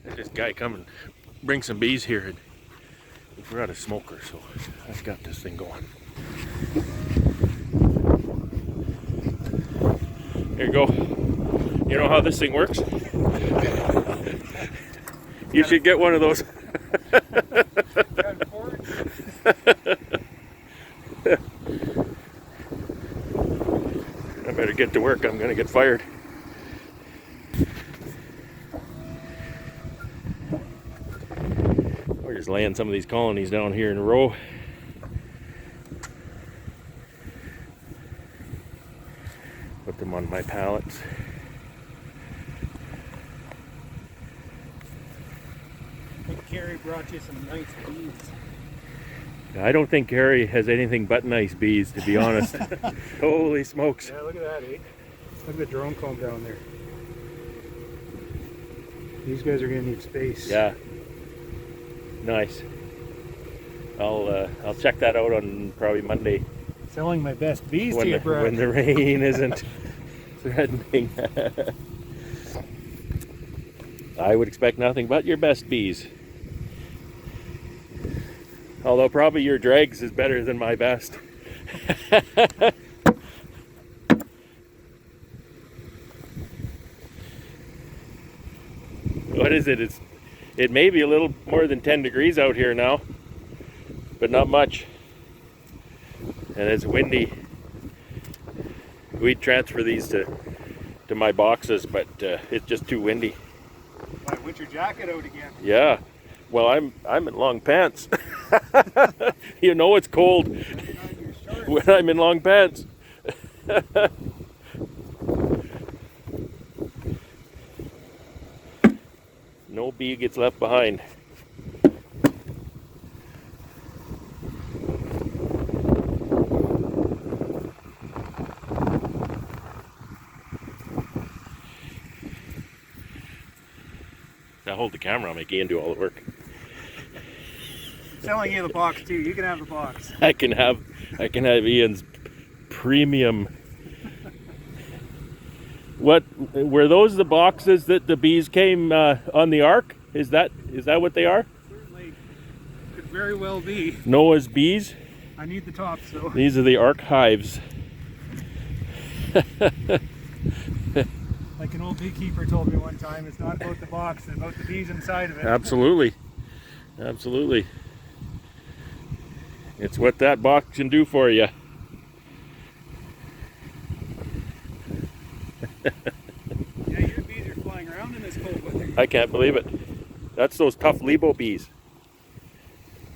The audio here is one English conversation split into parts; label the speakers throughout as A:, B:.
A: Had this guy come and bring some bees here, and we forgot a smoker, so I've got this thing going. Here you go. You know how this thing works? You should get one of those. I better get to work. I'm going to get fired. We're just laying some of these colonies down here in a row. Put them on my pallets.
B: I think Carrie brought you some nice bees.
A: I don't think Carrie has anything but nice bees, to be honest. Holy smokes.
B: Yeah, look at that, eh? Look at the drone comb down there. These guys are gonna need space.
A: Yeah. Nice. I'll check that out on probably Monday
B: Selling my best bees
A: when
B: to you,
A: the,
B: Brad.
A: when the rain isn't threatening. I would expect nothing but your best bees. Although probably your dregs is better than my best. What is it? It may be a little more than 10 degrees out here now, but not much. And it's windy. We'd transfer these to my boxes, but it's just too windy.
B: My winter jacket out again.
A: Yeah. Well, I'm in long pants. You know it's cold when I'm in long pants. No bee gets left behind. I hold the camera, I'll make Ian do all the work.
B: Selling you the box too. You can have the box.
A: I can have Ian's premium. What were those, the boxes that the bees came on the ark? Is that what they are?
B: Certainly could very well be.
A: Noah's bees?
B: I need the tops though.
A: These are the ark hives.
B: Like an old beekeeper told me one time, it's not about the box, it's about the bees inside of it.
A: Absolutely. Absolutely. It's what that box can do for you.
B: Yeah, your bees are flying around in this cold weather.
A: I can't believe it. That's those tough Lebo bees.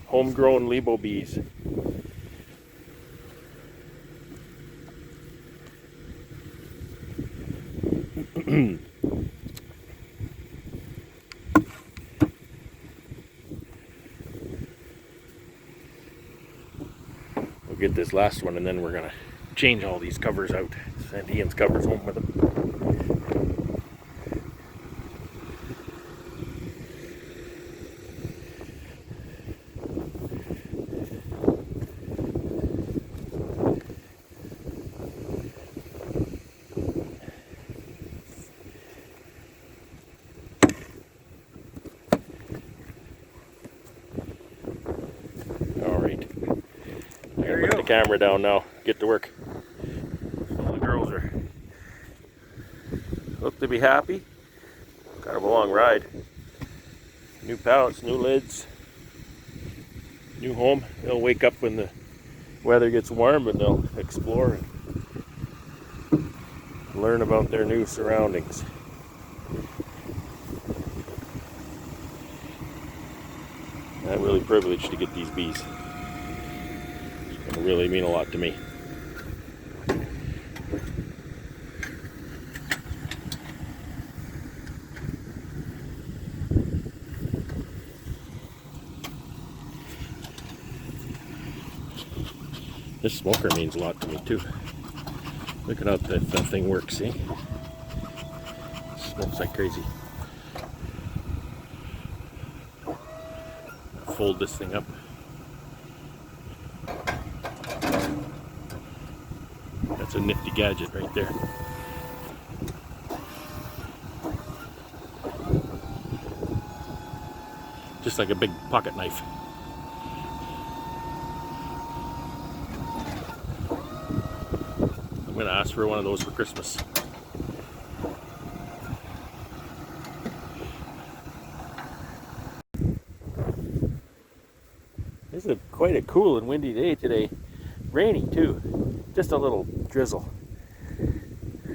A: Homegrown Lebo bees. We'll get this last one and then we're gonna change all these covers out. Send Ian's covers home with him. Put the camera down now. Get to work. All the girls look to be happy. Kind of a long ride. New pallets, new lids, new home. They'll wake up when the weather gets warm and they'll explore and learn about their new surroundings. I'm really privileged to get these bees. It really mean a lot to me. This smoker means a lot to me too. Look at how that thing works, see? Smokes like crazy. Fold this thing up. That's a nifty gadget right there. Just like a big pocket knife. I'm gonna ask for one of those for Christmas. This is quite a cool and windy day today. Rainy too. Just a little drizzle.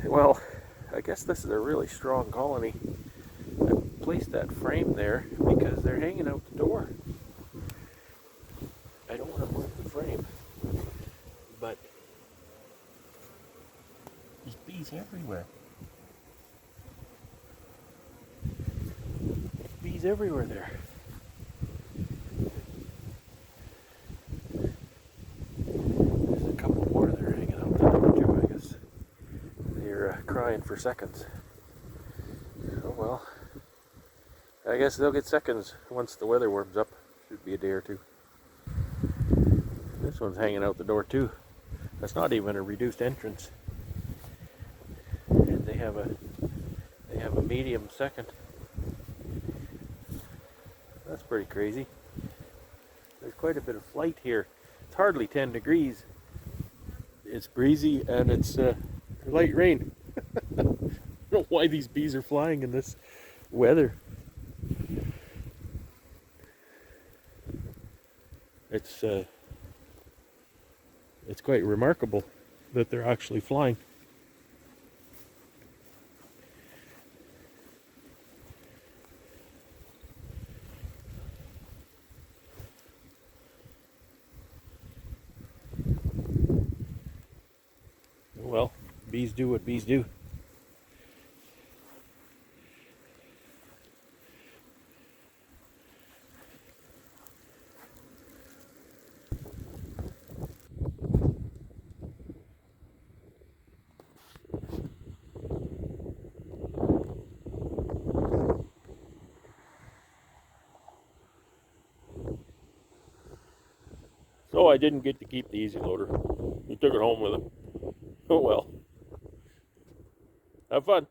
A: Well, I guess this is a really strong colony. I placed that frame there because they're hanging out the door. I don't want to move the frame, but there's bees everywhere. Bees everywhere there. There's a couple more that are hanging out the door too, I guess. They're crying for seconds. Oh well. I guess they'll get seconds once the weather warms up. Should be a day or two. This one's hanging out the door too. That's not even a reduced entrance. And they have a medium second. That's pretty crazy. There's quite a bit of flight here. It's hardly 10 degrees. It's breezy and it's light rain. I don't know why these bees are flying in this weather. It's quite remarkable that they're actually flying. Well, bees do what bees do. So I didn't get to keep the easy loader. He took it home with him. Oh well. Have fun.